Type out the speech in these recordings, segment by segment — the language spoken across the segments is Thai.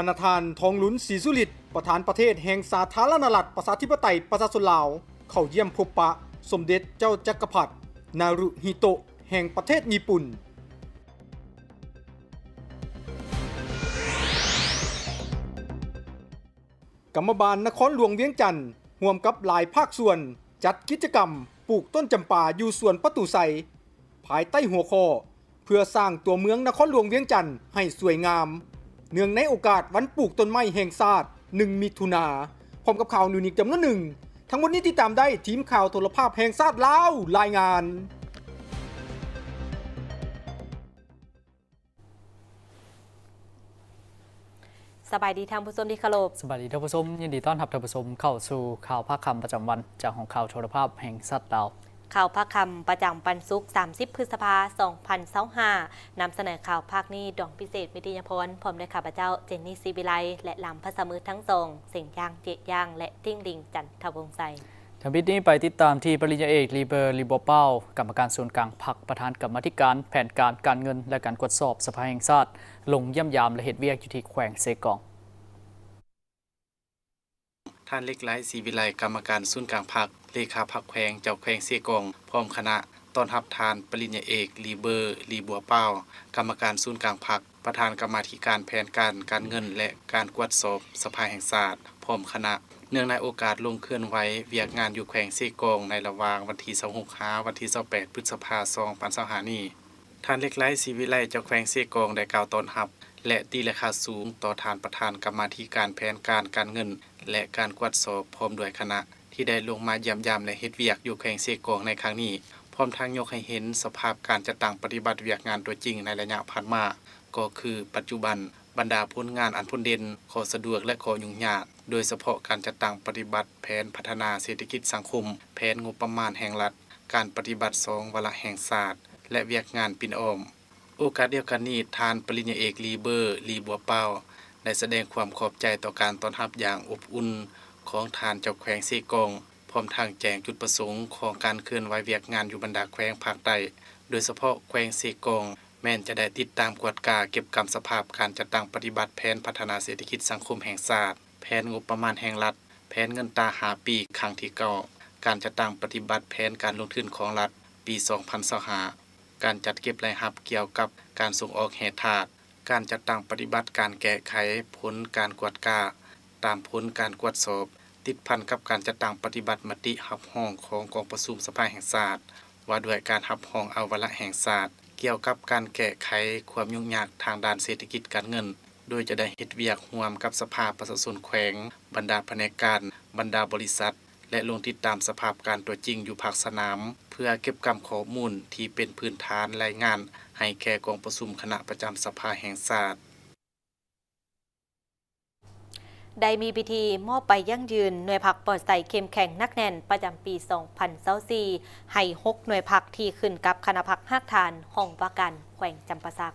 ประธานทองหลุนศรีสุฤทธิ์ประธานประเทศแห่งสาธารณรัฐประชาธิปไตยประชาชนลาวเข้าเยี่ยมพบปะสมเด็จเจ้าจักรพรรดินารุฮิโตะแห่งประเทศญี่ปุ่นกรรมบาลนครหลวงเวียงจันทน์ร่วมกับหลายภาคส่วนจัดกิจกรรมปลูกต้นจำปาอยู่สวนประตูไซภายใต้หัวข้อเพื่อสร้างตัวเมืองนครหลวงเวียงจันทน์ให้สวยงามเนื่องในโอกาสวันปลูกต้นไม้แห่งชาติ1 มิถุนายนพร้อมกับข่าวนิวนิกจำนวนหนึ่งทั้งหมดนี้ติดตามได้ทีมข่าวโทรภาพแห่งชาติลาวรายงานสบายดีท่านผู้ชมที่เคารพสบายดีท่านผู้ชมยินดีต้อนรับท่านผู้ชมเข้าสู่ข่าวภาคคำประจำวันจากของข่าวโทรภาพแห่งชาติลาวข่าวภาคคำประจำปันสุก30 พฤษภาคม 2025นำเสนอข่าวภาคนี้ดองพิเศษวิทยาพรพร้อมด้วยข้าพเจ้าเจนนี่ซีวิไลและลำภาษามือทั้งสองเสียงย่างเจย่างและติ้งดิงจันทวงศ์ไซทวิตนี้ไปติดตามที่ปริญญาเอกลีเบอร์ลีบัวเป้ากรรมการส่วนกลางพรรคประธานกรรมาธิการแผนการเงินและการตรวจสอบสภาแห่งชาติลงเยี่ยมยามและเหตุเวียกอยู่ที่แขวงเซกองท่านเล็กไร้ศรีวิไลกรรมการศูนย์กลางพรรคเลขาพรรคแขวงเจ้าแขวงเซกองพร้อมคณะต้อนรับทานปริญญาเอกลีเบอร์ลีบัวเป้ากรรมการศูนย์กลางพรรคประธานกรรมาธิการแผนการเงินและการตรวจสอบสภาแห่งชาติพร้อมคณะเนื่องในโอกาสลงเคลื่อนไหวเวียกงานอยู่แขวงเซกองในระหว่างวันที่26วันที่28พฤษภาคม2025นี้ท่านเล็กไร้ศรีวิไลเจ้าแขวงเซกองได้กล่าวต้อนรับและตีราคาสูงต่อทานประธานกรรมาธิการแผนการเงินและการตรวจสอบพร้อมด้วยคณะที่ได้ลงมาเยี่ยมยามและเฮ็ดเวียกอยู่แขวงเซกองในครั้งนี้พร้อมทั้งยกให้เห็นสภาพการจัดตั้งปฏิบัติเวียกงานตัวจริงในระยะผ่านมาก็คือปัจจุบันบรรดาผลงานอันพ้นเด่นข้อสะดวกและข้อยุ่งยากโดยเฉพาะการจัดตั้งปฏิบัติแผนพัฒนาเศรษฐกิจสังคมแผนงบประมาณแห่งรัฐการปฏิบัติ2วาระแห่งชาติและเวียกงานปิ่นอ้อมโอกาสเดียวกันนี้ทานปริญญาเอกลีเบอร์ลีบัวเป้าได้แสดงความขอบใจต่อการต้อนรับอย่างอบอุ่นของทานเจ้าแขวงเซกองพร้อมทางแจ้งจุดประสงค์ของการเคลื่อนไหวเวียกงานอยู่บรรดาแขวงภาคใต้โดยเฉพาะแขวงเซกองแม้นจะได้ติดตามกวดกาเก็บกำสภาพการจัดตั้งปฏิบัติแผนพัฒนาเศรษฐกิจสังคมแห่งชาติแผนงบประมาณแห่งรัฐแผนเงินตรา5 ปีครั้งที่9การจัดตั้งปฏิบัติแผนการลงทุนของรัฐปี2025การจัดเก็บรายรับเกี่ยวกับการส่งออกแห่ธาตุการจัดตั้งปฏิบัติการแก้ไขผลการกวดกาตามผลการกวดสอบติดพันกับการจัดตั้งปฏิบัติมติรับรองของกองประชุมสภาแห่งชาติว่าด้วยการรับรองเอาวาระแห่งชาติเกี่ยวกับการแก้ไขความยุ่งยากทางด้านเศรษฐกิจการเงินโดยจะได้เฮ็ดเวียกร่วมกับสภาประชาชนแขวงบรรดาแผนกการบรรดาบริษัทและลงติดตามสภาพการตัวจริงอยู่ภาคสนามเพื่อเก็บกำข้อมูลที่เป็นพื้นฐานรายงานให้แก่กองประชุมคณะประจำสภาแห่งชาติได้มีพิธีมอบไปยั่งยืนหน่วยผักปลอดใส่เข้มแข็งนักแน่นประจำปี2024ให้6หน่วยผักที่ขึ้นกับคณะผักภาคฐานห้องว่าการแขวงจำปาสัก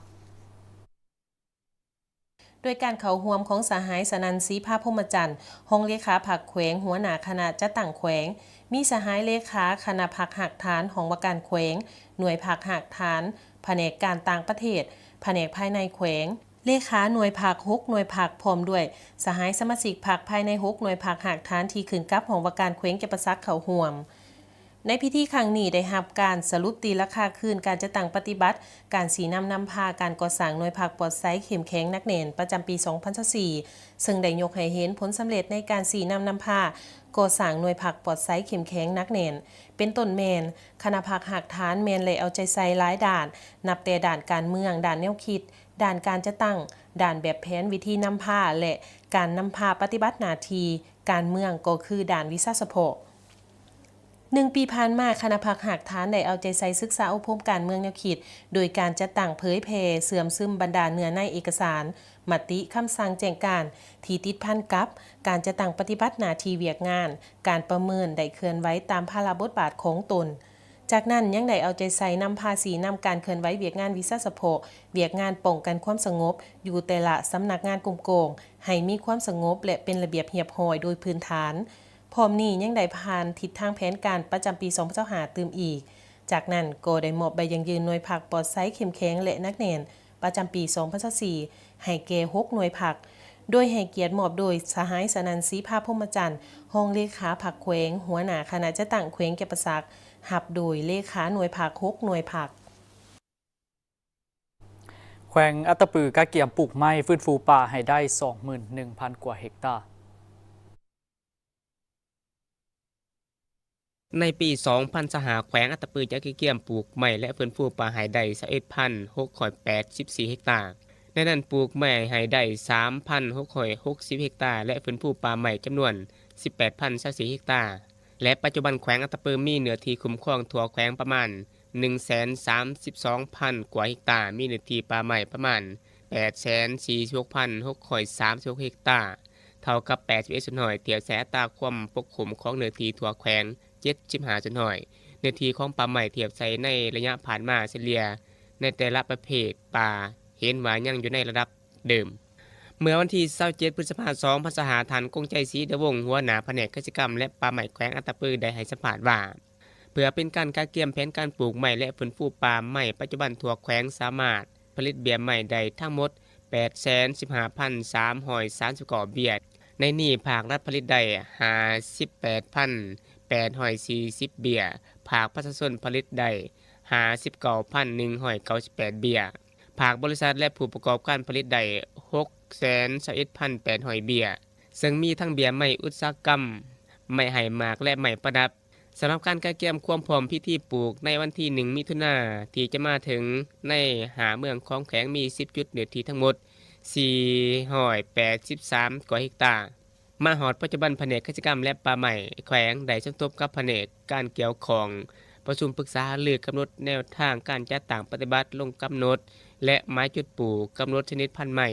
โดยการเข้าร่วมของสหายสนันศรีภาพพรหมจันทร์ห้องเลขาผักแขวงหัวหน้าคณะจัดตั้งแขวงมีสหายเลขาคณะผักหักฐานห้องว่าการแขวงหน่วยผักหักฐานแผนกการต่างประเทศแผนกภายในแขวงเลขาหน่วยผัก6หน่วยผักพร้อมด้วยสหายสมาชิกผักภายใน6หน่วยผักหักฐานที่ขึ้นกับห้องว่าการแขวงจำปาสักเข้าร่วมในพิธีครั้งนี้ได้รับการสรุปตีราคาคืนการจัดตั้งปฏิบัติการสีนำพาการก่อสร้างหน่วยผักปลอดไซส์เข้มแข็งนักแน่นประจำปี2024ซึ่งได้ยกให้เห็นผลสำเร็จในการสีนำพาก่อสร้างหน่วยผักปลอดไซส์เข้มแข็งนักแน่นเป็นต้นแมนคณะผักหักฐานแมนเลยเอาใจใส่หลายด่านนับแต่ด่านการเมืองด่านแนวคิดด่านการจะตั้งด่านแบบแผนวิธีนำพาและการนำพาปฏิบัติหน้าที่การเมืองก็คือด่านวิชาเฉพาะ1 ปีผ่านมาคณะผักหักฐานได้เอาใจใส่ศึกษาอบรมการเมืองแนวคิดโดยการจัดตั้งเผยแพร่เสื่อมซึมบรรดาเนื้อในเอกสารมติคำสั่งแจ้งการที่ติดพันกับการจัดตั้งปฏิบัติหน้าที่เวียกงานการประเมินได้เคลื่อนไหวตามภาระบทบาทของตนจากนั้นยังได้เอาใจใส่นำภาษีนำการเคลื่อนไหวเวียกงานวิชาเฉพาะเวียกงานป้องกันความสงบอยู่แต่ละสำนักงานกลุ่มโกงให้มีความสงบและเป็นระเบียบเรียบร้อยโดยพื้นฐานพร้อมนี้ยังได้ผ่านทิศทางแผนการประจำปี2025ตื่มอีกจากนั้นก็ได้มอบใบยังยืนหน่วยผักปลอดไซส์เข้มแข็งและนักแน่นประจำปี2024ให้แก่6หน่วยผัก โดยให้เกียรติมอบโดยสหายสนันศรีภาพพรหมจันทร์รองเลขาผักแขวงหัวหน้าคณะจัดตั้งแขวงแก่ประสักหับโดยเลขาหน่วยผัก6หน่วยผักแขวงอัตตปือกะเกียมปลูกไม้ฟื้นฟูป่าให้ได้ 21,000 กว่าเฮกตาร์ในปี 2000 สหแขวงอัตตปือจะเกี่ยมปลูกไม้และฟื้นฟูป่าหายได้ 21,684 เฮกตาร์ในนั้นปลูกไม้หายได้ 3,660 เฮกตาร์และฟื้นฟูป่าใหม่จำนวน 18,024 เฮกตาร์และปัจจุบันแขวงอัตตปือมีเนื้อที่คุ้มครองทั่วแขวงประมาณ 132,000 กว่าเฮกตาร์มีเนื้อที่ป่าใหม่ประมาณ 846,636 เฮกตาร์เท่ากับ 81 ส่วนหน่วยเทียบแสอัตราความปกคลุมของเนื้อที่ทั่วแขวง75ส่วนหน่วยเนื้อที่ของป่าใหม่เทียบใส่ในระยะผ่านมาเฉลี่ยในแต่ละประเภทป่าเห็นว่ายังอยู่ในระดับเดิมเมื่อวันที่27พฤษภาคม 2000 สหทันกงใจศรีเดวงศ์หัวหน้าแผนกกิจกรรมและป่าใหม่แขวงอัตตปือได้ให้สัมภาษณ์ว่าเพื่อเป็นการกะเกียมแผนการปลูกใหม่และฟื้นฟูป่าใหม่ปัจจุบันทั่วแขวงสามารถผลิตเบี้ยใหม่ได้ทั้งหมด 815,330 ก่อเบี้ยในนี้ภาครัฐผลิตได้ 58,840 เบี้ยภาคประชาชนผลิตได้ 59,198 เบี้ยภาคบริษัทและผู้ประกอบการผลิตได้ 621,800 เบี้ยซึ่งมีทั้งเบี้ยใหม่อุตสาหกรรมไม้ไห่หมากและไม้ประดับสำหรับการกะเกียมความพร้อมพิธีปลูกในวันที่1มิถุนายนที่จะมาถึงในหาเมืองของแขวงมี10จุดเนื้อที่ทั้งหมด483 กว่าเฮกตาร์มาหอดปัจจุบันแผนกกิจกรรมและป่าใหม่แขวงได้สมทบกับแผนกการเกี่ยวของประชุมปรึกษาหารือกำหนดแนวทางการจัดตั้งปฏิบัติลงกำหนดและหมายจุดปลูกกำหนดชนิดพันธุ์ใหม่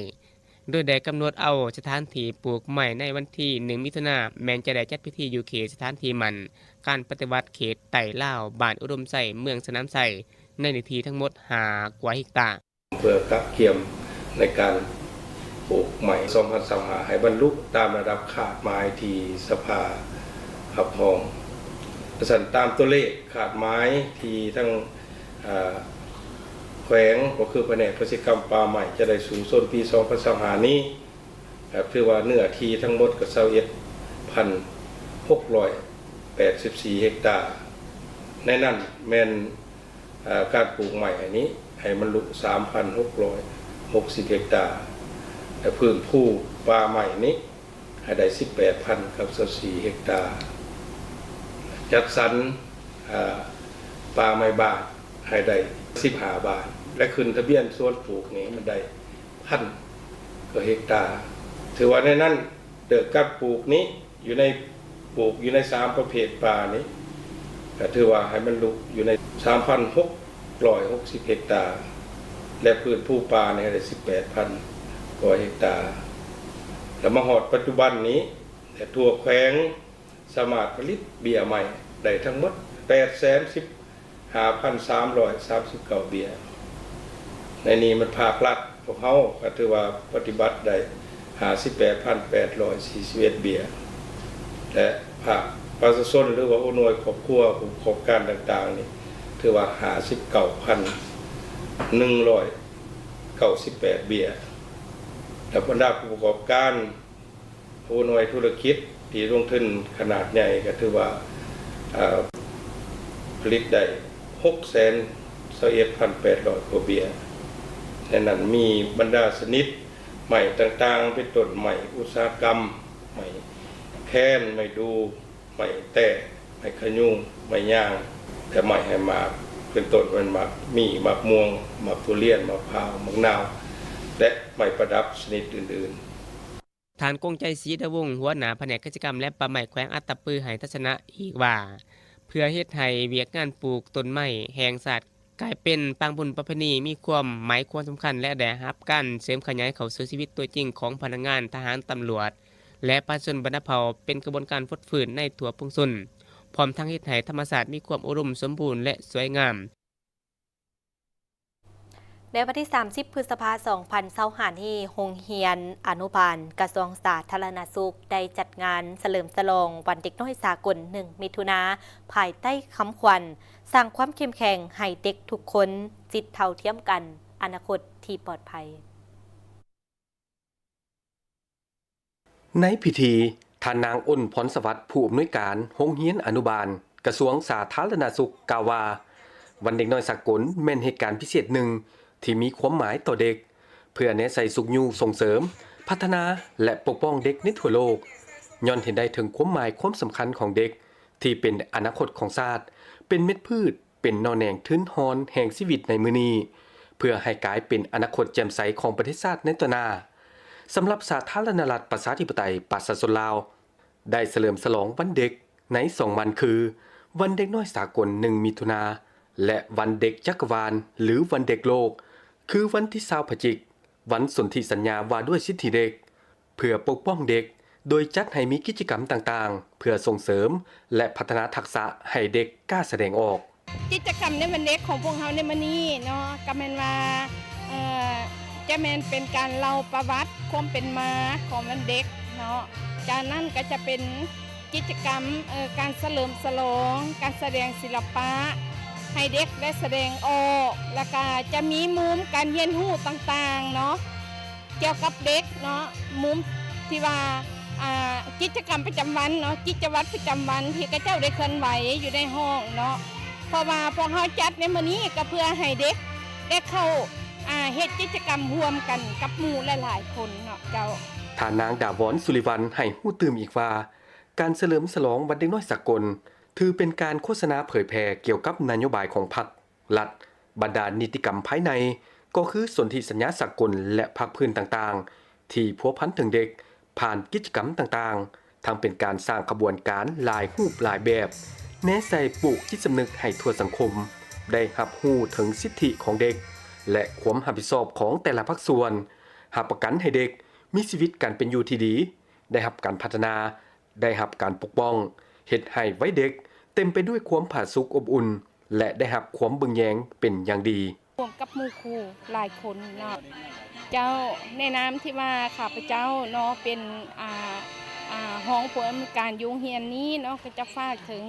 โดยได้กำหนดเอาสถานที่ปลูกใหม่ในวันที่1มิถุนายนแม้จะได้จัดพิธีอยู่เขตสถานที่มันการปฏิบัติเขตไต่ล่าวบ้านอุดมใส่เมืองสนามใส่ในเนื้อที่ทั้งหมด5 กว่าเฮกตาร์เพื่อกะเกียมในการปลูกใหม่2025ให้บรรลุตามระดับขาดหมายที่สภารับรองสันตามตัวเลขขาดหมายที่ทั้งแขวงก็คือแผนกกิจกรรมป่าใหม่จะได้สูงสุดปี2025นี้ถือว่าเนื้อที่ทั้งหมดก็21,684 เฮกตาร์ในนั้นแม่นการปลูกใหม่อันนี้ให้บรรลุ 3,660 เฮกตาร์แต่พื้นผู้ป่าใหม่นี้ให้ได้ 18,024 เฮกตาร์จัดสรรป่าไม้บาทให้ได้15 บาทและขึ้นทะเบียนสวนปลูกนี้มันได้1,000 กว่าเฮกตาร์ถือว่าในนั้นเดิมการปลูกนี้อยู่ในปลูกอยู่ใน3ประเภทป่านี้ก็ถือว่าให้มันลุกอยู่ใน 3,660 เฮกตาร์และพื้นผู้ป่าเนี่ยได้ 18,000 กว่าเฮกตาร์แล้วมาหอดปัจจุบันนี้แต่ทั่วแขวงสามารถผลิตเบี้ยใหม่ได้ทั้งหมด 815,339 เบี้ยในนี้มันภาครัฐพวกเขาก็ถือว่าปฏิบัติได้ 58,841 เบี้ยและภาคประชาชนหรือว่าหน่วยครอบครัวผู้ประกอบการต่างๆนี่ถือว่า 59,198 เบี้ยและบรรดาผู้ประกอบการผู้หน่วยธุรกิจที่ลงทุนขนาดใหญ่ก็ถือว่าผลิตได้ 621,800 กว่าเบี้ยในนั้นมีบรรดาชนิดใหม่ต่างๆเป็นต้นใหม่อุตสาหกรรมใหม่แค้นใหม่ดูใหม่แต่ใหม่ขยุงใหม่ย่างแต่ใหม่ให้มากเป็นต้นมันมากมีมะม่วงมะทุเรียนมะพร้าวมะนาวและใหม่ประดับชนิดอื่นๆฐานกงใจศรีดวงศ์หัวหน้าแผนกกิจกรรมและป่าใหม่แขวงอัตตปือให้ทัศนะอีกว่าเพื่อเฮ็ดให้เวียกงานปลูกต้นไม้แห่งศาสตร์กลายเป็นปางบุญประเพณีมีความหมายความสำคัญและได้รับการเสริมขยายเข้าสู่ชีวิตตัวจริงของพนักงานทหารตำรวจและประชาชนบรรพเผ่าเป็นกระบวนการฟดฝืนในทั่วพงศนพร้อมทั้งเฮ็ดให้ธรรมศาสตร์มีความอุดมสมบูรณ์และสวยงามในวันที่ 30 พฤษภาคม 2025ที่โรงเรียนอนุบาลกระทรวงสาธารณสุขได้จัดงานเฉลิมฉลองวันเด็กน้อยสากล 1 มิถุนายนภายใต้คำขวัญสร้างความเข้มแข็งให้เด็กทุกคนจิตเท่าเทียมกันอนาคตที่ปลอดภัย ในพิธีท่านนางอ้นพรสวัสดิ์ผู้อำนวยการโรงเรียนอนุบาลกระทรวงสาธารณสุขกล่าวว่าวันเด็กน้อยสากลแม่นเหตุการณ์พิเศษหนึ่งที่มีความหมายต่อเด็กเพื่อแนะใส่สุขอยู่ส่งเสริมพัฒนาและปกป้องเด็กในทั่วโลกย้อนเห็นได้ถึงความหมายความสำคัญของเด็กที่เป็นอนาคตของชาติเป็นเม็ดพืชเป็นนอแหน่งทื้นฮอนแห่งชีวิตในมื้อนี้เพื่อให้กลายเป็นอนาคตแจ่มใสของประเทศชาติในต่อหน้าสำหรับสาธารณรัฐประชาธิปไตยประชาชนลาวได้เฉลิมฉลองวันเด็กใน2วันคือวันเด็กน้อยสากล1มิถุนาและวันเด็กจักรวาลหรือวันเด็กโลกคือวันที่20พฤศจิกายนวันสนธิสัญญาว่าด้วยสิทธิเด็กเพื่อปกป้องเด็กโดยจัดให้มีกิจกรรมต่างๆเพื่อส่งเสริมและพัฒนาทักษะให้เด็กกล้าแสดงออกกิจกรรมในวันเด็กของพวกเราในมื้อนี้เนาะก็แม่นว่าจะแม่นเป็นการเล่าประวัติความเป็นมาของวันเด็กเนาะจากนั้นก็จะเป็นกิจกรรมการเฉลิมฉลองการแสดงศิลปะให้เด็กได้แสดงออกแล้วก็จะมีมุมการเรียนรู้ต่างๆเนาะเกี่ยวกับเด็กเนาะมุมที่ว่ากิจกรรมประจำวันเนาะกิจวัตรประจำวันที่กระเจ้าได้เคลื่อนไหวอยู่ในห้องเนาะเพราะว่าพวกเราจัดในมื้อนี้ก็เพื่อให้เด็กได้เข้าเฮ็ดกิจกรรมร่วมกันกับหมู่หลายๆคนเนาะเจ้าท่านนางดาวรสุริวัลย์ให้ฮู้ตื่มอีกว่าการเฉลิมฉลองวันเด็กน้อยสากลถือเป็นการโฆษณาเผยแพร่เกี่ยวกับนโยบายของพรรครัฐบรรดานิติกรรมภายในก็คือสนธิสัญญาสากลและพรรคพื้นต่างๆที่พัวพันถึงเด็กผ่านกิจกรรมต่างๆทั้งเป็นการสร้างขบวนการหลายรูปหลายแบบแนะใส่ปลูกจิตสำนึกให้ทั่วสังคมได้รับรู้ถึงสิทธิของเด็กและความรับผิดชอบของแต่ละภาคส่วนหาประกันให้เด็กมีชีวิตการเป็นอยู่ที่ดีได้รับการพัฒนาได้รับการปกป้องเฮ็ดให้ไว้เด็กเต็มไปด้วยความผาสุกอบอุ่นและได้รับความเบิ่งแยงเป็นอย่างดีร่วมกับหมู่ครูหลายคนเนาะเจ้าในนามที่ว่าข้าพเจ้าเนาะเป็นห้องผู้อำนวยการโรงเรียนนี้เนาะก็จะฝากถึง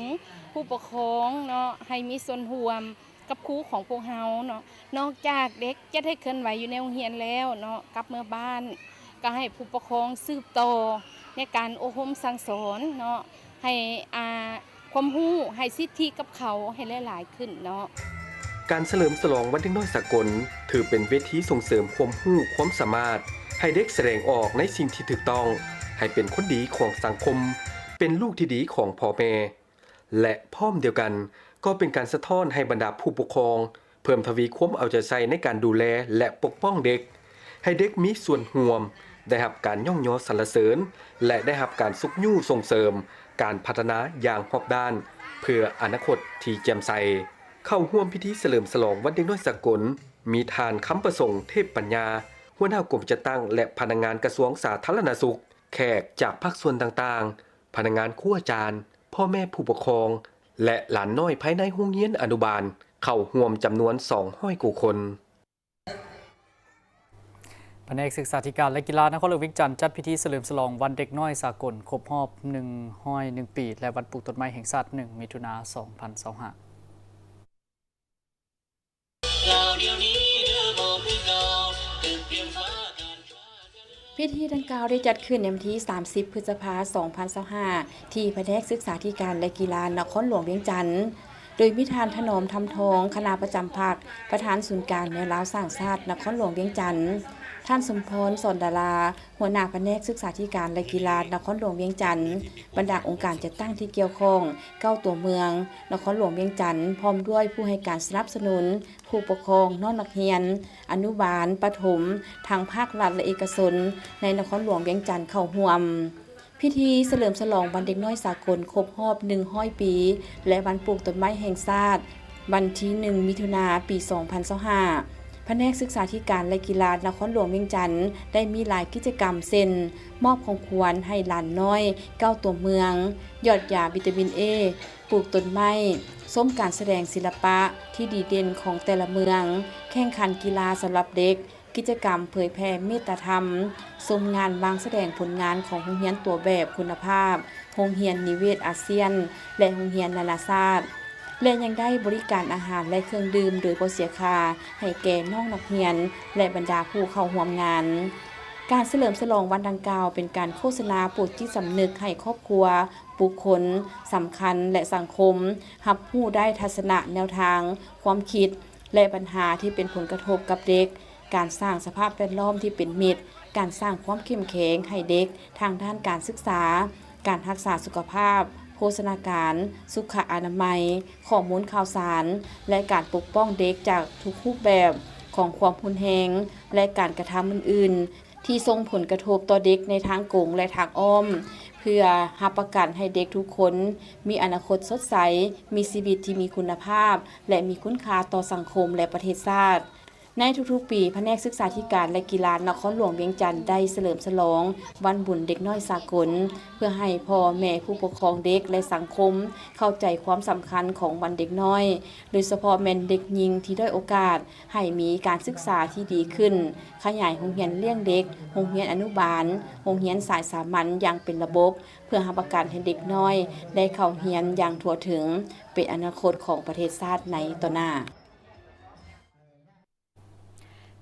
ผู้ปกครองเนาะให้มีส่วนร่วมกับครูของพวกเฮาเนาะนอกจากเด็กจะได้เคลื่อนไหวอยู่ในโรงเรียนแล้วเนาะกลับเมื่อบ้านก็ให้ผู้ปกครองสืบต่อในการอบรมสั่งสอนเนาะให้ความรู้ให้สิทธิกับเขาให้หลายๆขึ้นเนาะการเฉลิมฉลองวันเด็กน้อยสากลถือเป็นเวทีส่งเสริมความรู้ความสามารถให้เด็กแสดงออกในสิ่งที่ถูกต้องให้เป็นคนดีของสังคมเป็นลูกที่ดีของพ่อแม่และพร้อมเดียวกันก็เป็นการสะท้อนให้บรรดาผู้ปกครองเพิ่มทวีความเอาใจใส่ในการดูแลและปกป้องเด็กให้เด็กมีส่วนร่วมได้รับการย่องยอสรรเสริญและได้รับการสุขยู่ส่งเสริมการพัฒนาอย่างรอบด้านเพื่ออนาคตที่แจ่มใสเข้าร่วมพิธีเฉลิมฉลองวันเด็กน้อยสากลมีทานคำประสงค์เทพปัญญาหัวหน้ากรมจัดตั้งและพนักงานกระทรวงสาธารณสุขแขกจากภาคส่วนต่างๆพนักงานครูอาจารย์พ่อแม่ผู้ปกครองและหลานน้อยภายในโรงเรียนอนุบาลเข้าร่วมจำนวน200กว่าคนแผนกศึกษาธิการและกีฬานครหลวงเวียงจันทร์จัดพิธีเฉลิมฉลองวันเด็กน้อยสากลครบรอบ100 ปีและวันปลูกต้นไม้แห่งชาติ1มิถุนายน2025พิธีดังกล่าวได้จัดขึ้นในวันที่30พฤษภาคม2025ที่แผนกศึกษาธิการและกีฬานครหลวงเวียงจันทร์โดยมีท่านถนอมทำทองคณะประจำภาคประธานศูนย์การแนวลาวสร้างชาตินครหลวงเวียงจันทร์ท่านสมพรสอนดาราหัวหน้าแผนกศึกษาธิการและกีฬานครหลวงเวียงจันทร์บรรดาองค์การจัดตั้งที่เกี่ยวข้อง9ตัวเมืองนครหลวงเวียงจันทร์พร้อมด้วยผู้ให้การสนับสนุนผู้ปกครองน้องนักเรียนอนุบาลประถมทางภาครัฐและเอกชนในนครหลวงเวียงจันทร์เข้าร่วมพิธีเฉลิมฉลองวันเด็กน้อยสากลครบรอบ100 ปีและวันปลูกต้นไม้แห่งชาติวันที่1มิถุนายนปี2025แผนกศึกษาธิการและกีฬานครหลวงเวียงจันทร์ได้มีหลายกิจกรรมเช่นมอบของขวัญให้หลานน้อย9ตัวเมืองยอดยาวิตามิน A ปลูกต้นไม้ส้มการแสดงศิลปะที่ดีเด่นของแต่ละเมืองแข่งขันกีฬาสำหรับเด็กกิจกรรมเผยแผ่เมตตาธรรมชมงานวางแสดงผลงานของโรงเรียนตัวแบบคุณภาพโรงเรียนนิเวศอาเซียนและโรงเรียนนานาชาติและยังได้บริการอาหารและเครื่องดื่มโดยบ่เสียค่าให้แก่น้องนักเรียนและบรรดาผู้เข้าร่วมงาน การเฉลิมฉลองวันดังกล่าวเป็นการโฆษณาปลุกจิตสำนึกให้ครอบครัวบุคคลสำคัญและสังคมรับรู้ได้ทัศนะแนวทาง ความคิดและปัญหาที่เป็นผลกระทบกับเด็ก การสร้างสภาพแวดล้อมที่เป็นมิตร การสร้างความเข้มแข็งให้เด็กทางด้านการศึกษา การรักษาสุขภาพ โภชนาการ สุขอนามัย ข้อมูลข่าวสาร และการปกป้องเด็กจากทุกรูปแบบของความรุนแรงและการกระทำอื่นๆ ที่ส่งผลกระทบต่อเด็กในทางกงและทางอ้อม เพื่อรับประกันให้เด็กทุกคนมีอนาคตสดใส มีชีวิตที่มีคุณภาพ และมีคุณค่าต่อสังคมและประเทศชาติในทุกๆปีแผนกศึกษาธิการและกีฬานครหลวงเวียงจันทน์ได้เฉลิมฉลองวันบุญเด็กน้อยสากลเพื่อให้พ่อแม่ผู้ปกครองเด็กและสังคมเข้าใจความสำคัญของวันเด็กน้อยโดยเฉพาะแม่นเด็กหญิงที่ด้อยโอกาสให้มีการศึกษาที่ดีขึ้นขยายโรงเรียนเลี้ยงเด็กโรงเรียนอนุบาลโรงเรียนสายสามัญอย่างเป็นระบบเพื่อรับประกันให้เด็กน้อยได้เข้าเรียนอย่างทั่วถึงเป็นอนาคตของประเทศชาติในต่อหน้า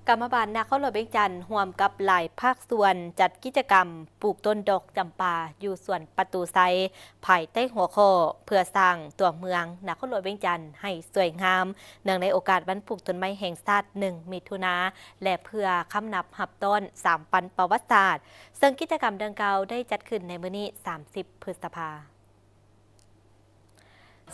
กรรมบาลนครหลวงเวียงจันทน์ร่วมกับหลายภาคส่วนจัดกิจกรรมปลูกต้นดอกจำปาอยู่ส่วนประตูไซภายใต้หัวข้อเพื่อสร้างตัวเมืองนครหลวงเวียงจันทน์ให้สวยงามเนื่องในโอกาสวันปลูกต้นไม้แห่งชาติ1 มิถุนายนและเพื่อคำนับหับต้น3 ปันประวัติศาสตร์ซึ่งกิจกรรมดังกล่าวได้จัดขึ้นในมื้อนี้30 พฤษภาคม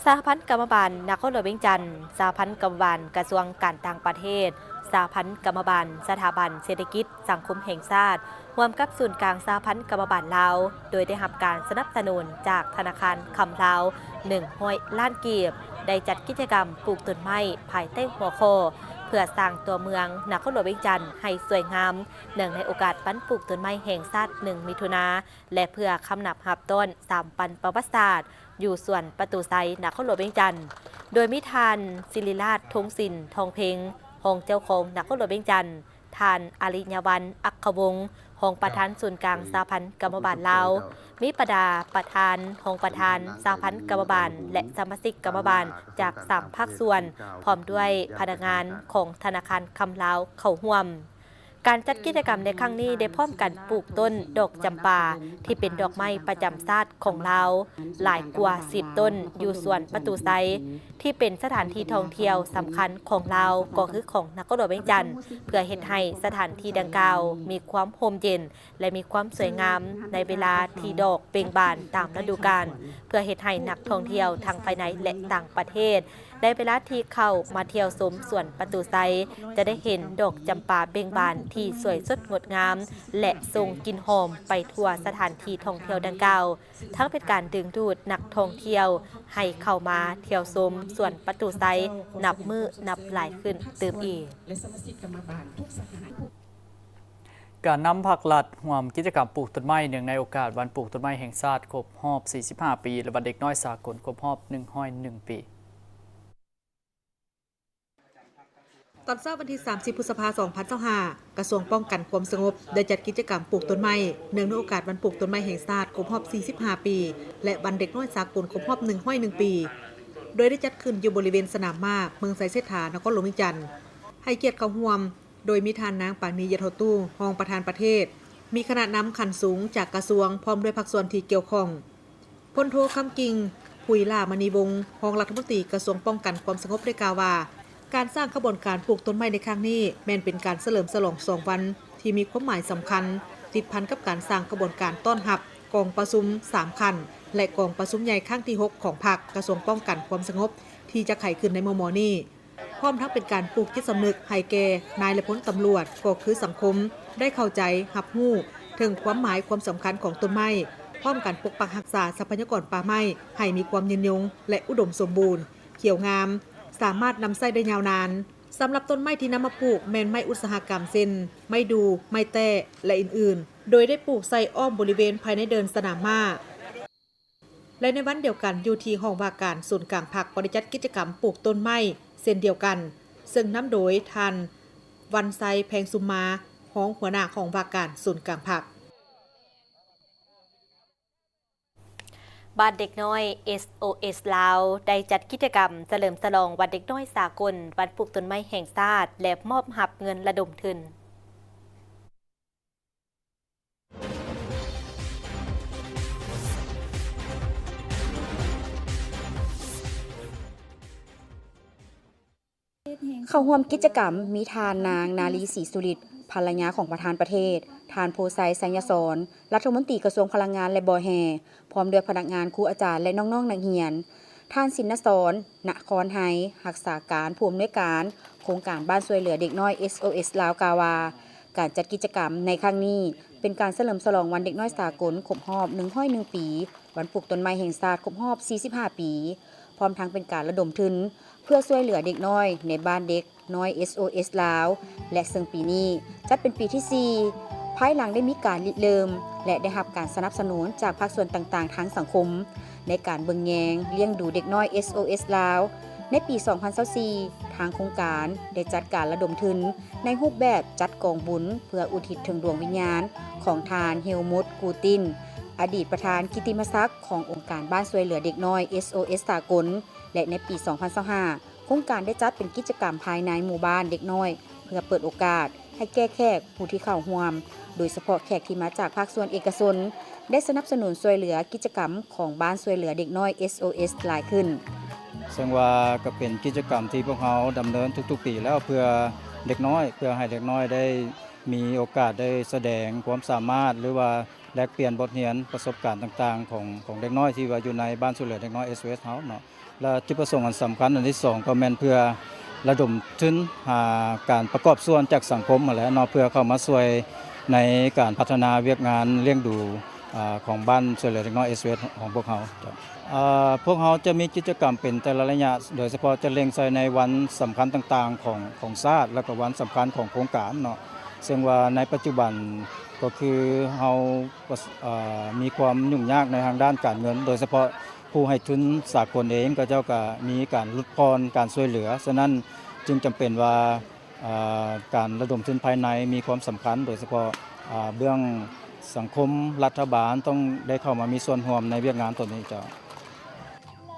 สหพันธ์กรรมบาลนครหลวงเวียงจันทน์สหพันธ์กรรมบาลกระทรวงการต่างประเทศสหพันธ์กรรมบาลสถาบันเศรษฐกิจสังคมแห่งชาติร่วมกับศูนย์กลางสหพันธ์กรรมบาลลาวโดยได้รับการสนับสนุนจากธนาคารคำลาว100 ล้านกีบได้จัดกิจกรรมปลูกต้นไม้ภายใต้หัวข้อเพื่อสร้างตัวเมืองนครหลวงเวียงจันทน์ให้สวยงามเนื่องในโอกาสวันปลูกต้นไม้แห่งชาติ1 มิถุนายนและเพื่อคำนับหับต้น3 ปันประวัติศาสตร์อยู่ส่วนประตูไซนครหลวงเวียงจันทน์โดยมิทานศิริราชทงศิลป์ทองเพ็งหงเจ้าของนครหลวงเวียงจันทน์ทานอาริยวันอัคควงศ์หงประธานศูนย์กลางสหพันธ์กรรมบาลลาวมิปดาประธานหงประธานสหพันธ์กรรมบาลและสมาชิกกรรมบาลจาก3 ภาคส่วนพร้อมด้วยพนักงานของธนาคารคำลาวเข้าร่วมการจัดกิจกรรมในครั้งนี้ได้พร้อมกันปลูกต้นดอกจำปาที่เป็นดอกไม้ประจำชาติของลาวหลายกว่า10 ต้นอยู่ส่วนประตูไซที่เป็นสถานที่ท่องเที่ยวสำคัญของลาวก็คือของนครหลวงเวียงจันทน์เพื่อเฮ็ดให้สถานที่ดังกล่าวมีความโฮมเย็นและมีความสวยงามในเวลาที่ดอกเบ่งบานตามฤดูกาลเพื่อเฮ็ดให้นักท่องเที่ยวทั้งภายในและต่างประเทศได้เวลาที่เข้ามาเที่ยวชมสวนประตูไซจะได้เห็นดอกจำปาเบ่งบานที่สวยสดงดงามและส่งกลิ่นหอมไปทั่วสถานที่ท่องเที่ยวดังกล่าวทั้งเป็นการดึงดูดนักท่องเที่ยวให้เข้ามาเที่ยวชมสวนประตูไซนับมือนับหลายขึ้นเติมอีกการนำภาครัฐร่วมกิจกรรมปลูกต้นไม้เนื่องในโอกาสวันปลูกต้นไม้แห่งชาติครบรอบ 45 ปีและวันเด็กน้อยสากลครบรอบ 101 ปีตอนเช้าวันที่30 พฤษภาคม 2025กระทรวงป้องกันความสงบได้จัดกิจกรรมปลูกต้นไม้เนื่องในโอกาสวันปลูกต้นไม้แห่งชาติครบรอบ 45 ปีและวันเด็กน้อยสากลครบรอบ 101 ปีโดยได้จัดขึ้นอยู่บริเวณสนามม้าเมืองไสเสถานครหลวงเวียงจันทน์ให้เกียรติเข้าร่วมโดยมีทานนางปานียะโทตู้รองประธานประเทศมีคณะนำขั้นสูงจากกระทรวงพร้อมด้วยภาคส่วนที่เกี่ยวข้องพลโทคำกิ่งพุยล่ามณีวงศ์รองรัฐมนตรีกระทรวงป้องกันความสงบได้กล่าวว่าการสร้างขบวนการปลูกต้นไม้ในครั้งนี้แม้นเป็นการเฉลิมฉลอง2 วันที่มีความหมายสำคัญติดพันกับการสร้างขบวนการต้อนรับกองประชุม3 คันและกองประชุมใหญ่ครั้งที่6ของพรรคกระทรวงป้องกันความสงบที่จะไขขึ้นในม.นี้พร้อมทั้งเป็นการปลูกจิตสำนึกให้แก่นายและพลตำรวจก็คือสังคมได้เข้าใจรับรู้ถึงความหมายความสำคัญของต้นไม้พร้อมกันปกปักรักษาทรัพยากรป่าไม้ให้มีความยืนยงและอุดมสมบูรณ์เขียวงามสามารถนำใช้ได้ยาวนานสำหรับต้นไม้ที่นำมาปลูกแม้นไม้อุตสาหกรรมเช่นไม้ดูไม้แต้และอื่นๆโดยได้ปลูกใส่อ้อมบริเวณภายในเดินสนามม้าและในวันเดียวกันอยู่ที่ห้องว่าการศูนย์กลางพรรคได้จัดกิจกรรมปลูกต้นไม้เช่นเดียวกันซึ่งนำโดยท่านวันไซแพงสุมารองหัวหน้าของว่าการศูนย์กลางพรรคบ้านเด็กน้อย SOS ลาวได้จัดกิจกรรมเฉลิมฉลองวันเด็กน้อยสากลวันปลูกต้นไม้แห่งชาติและมอบหับเงินระดมทุน เข้าร่วมกิจกรรมมีทานนางนาลีศรีสุริตภรรยาของประธานประเทศทานโพไซสัญญสอนรัฐมนตรีกระทรวงพลังงานและบอแฮพร้อมด้วยพนักงานครูอาจารย์และน้องๆนักเรียนท่านสินสอนนครไฮรักษาการผู้อำนวยการโครงการบ้านช่วยเหลือเด็กน้อย SOS ลาวกาวาการจัดกิจกรรมในครั้งนี้เป็นการเฉลิมฉลองวันเด็กน้อยสากลครบรอบ101 ปีวันปลูกต้นไม้แห่งชาติครบรอบ45 ปีพร้อมทั้งเป็นการระดมทุนเพื่อช่วยเหลือเด็กน้อยในบ้านเด็กน้อย SOS ลาวและซึ่งปีนี้จัดเป็นปีที่ 4 ภายหลังได้มีการริเริ่มและได้รับการสนับสนุนจากภาคส่วนต่างๆทางสังคมในการเบิ่งแยงเลี้ยงดูเด็กน้อย SOS ลาวในปี 2024 ทางโครงการได้จัดการระดมทุนในรูปแบบจัดกองบุญเพื่ออุทิศถึงดวงวิญญาณของทานเฮลมุตกูตินอดีตประธานกิตติมศักดิ์ขององค์การบ้านช่วยเหลือเด็กน้อย SOS สากลและในปี 2025 โครงการได้จัดเป็นกิจกรรมภายในหมู่บ้านเด็กน้อยเพื่อเปิดโอกาสให้แก่แขกผู้ที่เข้าร่วมโดยเฉพาะแขกที่มาจากภาคส่วนเอกชนได้สนับสนุนช่วยเหลือกิจกรรมของบ้านช่วยเหลือเด็กน้อย SOS หลายขึ้นซึ่งว่าก็เป็นกิจกรรมที่พวกเขาดำเนินทุกๆปีแล้วเพื่อเด็กน้อยเพื่อให้เด็กน้อยได้มีโอกาสได้แสดงความสามารถหรือว่าแลกเปลี่ยนบทเรียนประสบการณ์ต่างๆของเด็กน้อยที่ว่าอยู่ในบ้านช่วยเหลือเด็กน้อย SOS เฮาเนาะและจุดประสงค์อันสำคัญอันที่2ก็แม่นเพื่อระดมทุนหาการประกอบส่วนจากสังคมมาแล้วเนาะเพื่อเข้ามาช่วยในการพัฒนาเวียกงานเลี้ยงดูของบ้านช่วยเหลือเด็กน้อย SOS ของพวกเขาพวกเขาจะมีกิจกรรมเป็นแต่ละระยะโดยเฉพาะจะเล็งใส่ในวันสำคัญต่างๆของชาติและก็วันสำคัญของโครงการเนาะซึ่งว่าในปัจจุบันก็คือเรามีความยุ่งยากในทางด้านการเงินโดยเฉพาะผู้ให้ทุนสากลเองก็เจ้าก็มีการลดพรการช่วยเหลือฉะนั้นจึงจำเป็นว่าการระดมทุนภายในมีความสำคัญโดยเฉพาะเบื้องสังคมรัฐบาลต้องได้เข้ามามีส่วนร่วมในเวียกงานตัวนี้จ้ะ